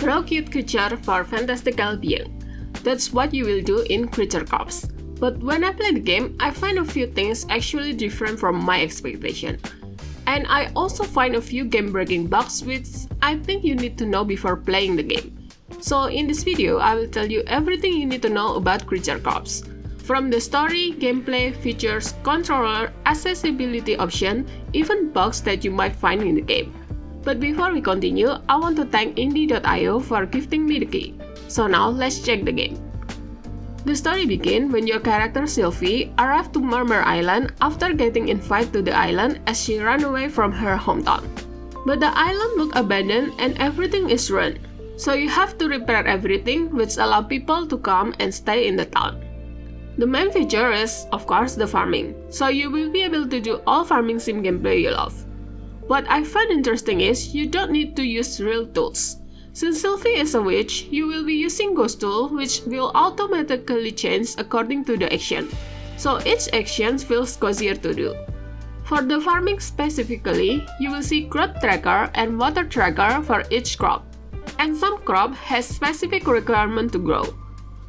Draw cute creature for fantastical being. That's what you will do in Creature Corps. But when I play the game, I find a few things actually different from my expectation. And I also find a few game-breaking bugs which I think you need to know before playing the game. So in this video, I will tell you everything you need to know about Creature Corps. From the story, gameplay, features, controller, accessibility option, even bugs that you might find in the game. But before we continue, I want to thank indie.io for gifting me the key. So now let's check the game. The story begins when your character Sylvie arrived to Murmur Island after getting invited to the island as she ran away from her hometown. But the island looked abandoned and everything is ruined. So you have to repair everything, which allows people to come and stay in the town. The main feature is, of course, the farming. So you will be able to do all farming sim gameplay you love. What I find interesting is you don't need to use real tools. Since Sylvie is a witch, you will be using ghost tool which will automatically change according to the action. So each action feels cozier to do. For the farming specifically, you will see growth tracker and water tracker for each crop. And some crop has specific requirement to grow.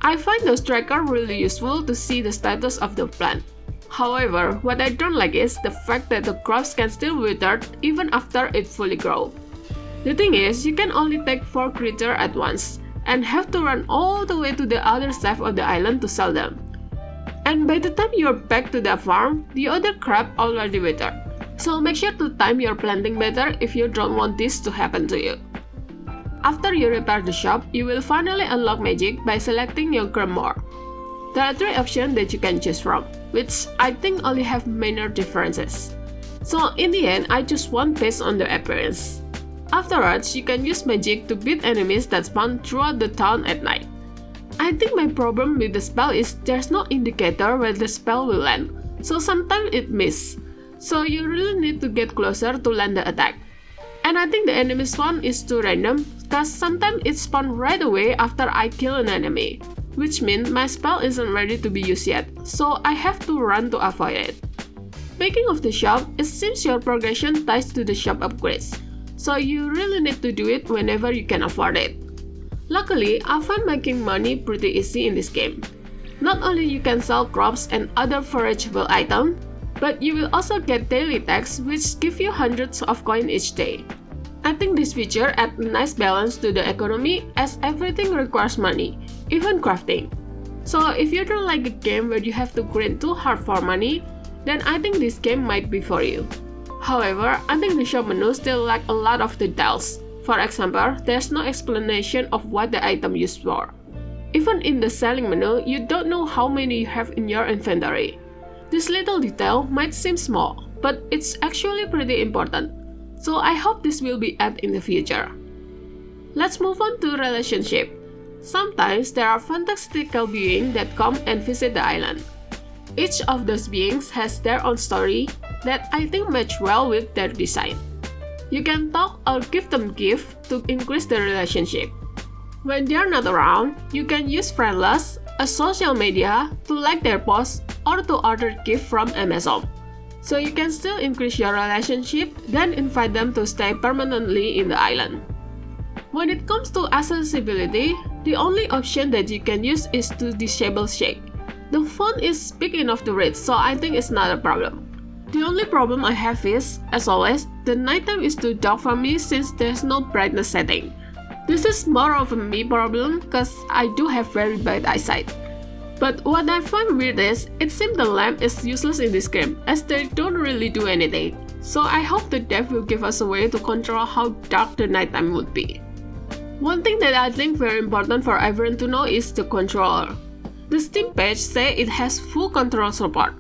I find those trackers really useful to see the status of the plant. However, what I don't like is the fact that the crops can still wither even after it fully grows. The thing is, you can only take 4 creatures at once, and have to run all the way to the other side of the island to sell them. And by the time you're back to the farm, the other crop already withered. So make sure to time your planting better if you don't want this to happen to you. After you repair the shop, you will finally unlock magic by selecting your grimoire. There are 3 options that you can choose from, which I think only have minor differences. So in the end, I choose one based on the appearance. Afterwards, you can use magic to beat enemies that spawn throughout the town at night. I think my problem with the spell is there's no indicator where the spell will land, so sometimes it misses. So you really need to get closer to land the attack. And I think the enemy spawn is too random, cause sometimes it spawns right away after I kill an enemy, which means my spell isn't ready to be used yet, so I have to run to avoid it. Speaking of the shop, it seems your progression ties to the shop upgrades. So you really need to do it whenever you can afford it. Luckily, I find making money pretty easy in this game. Not only you can sell crops and other forageable items, but you will also get daily tags which give you hundreds of coins each day. I think this feature adds a nice balance to the economy as everything requires money, even crafting. So if you don't like a game where you have to grind too hard for money, then I think this game might be for you. However, I think the shop menu still lacks a lot of details. For example, there's no explanation of what the item used for. Even in the selling menu, you don't know how many you have in your inventory. This little detail might seem small, but it's actually pretty important. So I hope this will be added in the future. Let's move on to relationship. Sometimes there are fantastical beings that come and visit the island. Each of those beings has their own story that I think match well with their design. You can talk or give them gifts to increase the relationship. When they're not around, you can use Friendless, a social media, to like their posts or to order gifts from Amazon. So you can still increase your relationship, then invite them to stay permanently in the island. When it comes to accessibility, the only option that you can use is to disable shake. The font is big enough to read, so I think it's not a problem. The only problem I have is, as always, the nighttime is too dark for me since there's no brightness setting. This is more of a me problem cause I do have very bad eyesight. But what I find weird is, it seems the lamp is useless in this game as they don't really do anything. So I hope the dev will give us a way to control how dark the nighttime would be. One thing that I think very important for everyone to know is the controller. The Steam page says it has full control support.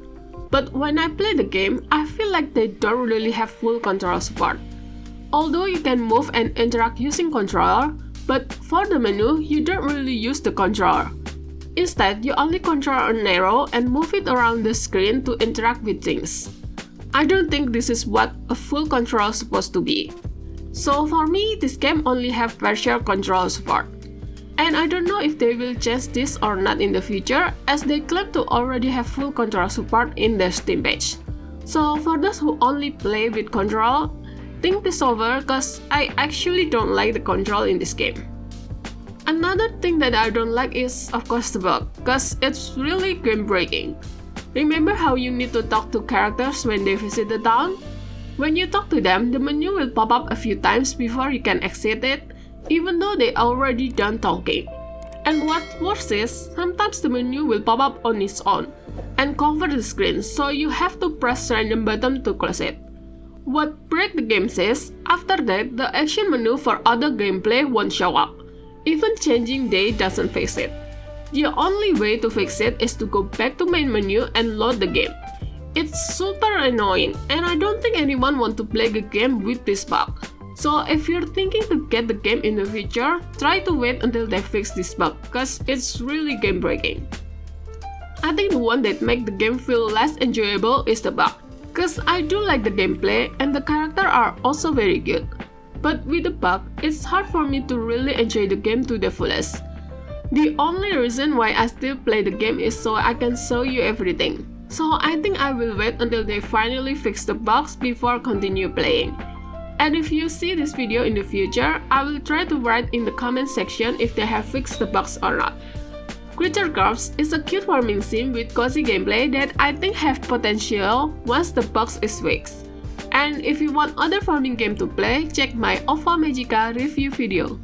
But when I play the game, I feel like they don't really have full control support. Although you can move and interact using controller, but for the menu, you don't really use the controller. Instead, you only control an arrow and move it around the screen to interact with things. I don't think this is what a full control is supposed to be. So for me, this game only have partial control support. And I don't know if they will change this or not in the future, as they claim to already have full control support in their Steam page. So for those who only play with control, think this over cause I actually don't like the control in this game. Another thing that I don't like is of course the bug, cause it's really game breaking. Remember how you need to talk to characters when they visit the town? When you talk to them, the menu will pop up a few times before you can exit it, even though they already done talking. And what worse is, sometimes the menu will pop up on its own and cover the screen, so you have to press random button to close it. What breaks the game is, after that, the action menu for other gameplay won't show up. Even changing day doesn't fix it. The only way to fix it is to go back to main menu and load the game. It's super annoying, and I don't think anyone wants to play the game with this bug. So if you're thinking to get the game in the future, try to wait until they fix this bug, cause it's really game breaking. I think the one that makes the game feel less enjoyable is the bug, cause I do like the gameplay and the characters are also very good. But with the bug, it's hard for me to really enjoy the game to the fullest. The only reason why I still play the game is so I can show you everything. So I think I will wait until they finally fix the bugs before continue playing. And if you see this video in the future, I will try to write in the comment section if they have fixed the bugs or not. Creature Corps is a cute farming sim with cozy gameplay that I think have potential once the bugs is fixed. And if you want other farming game to play, check my Ova Magica review video.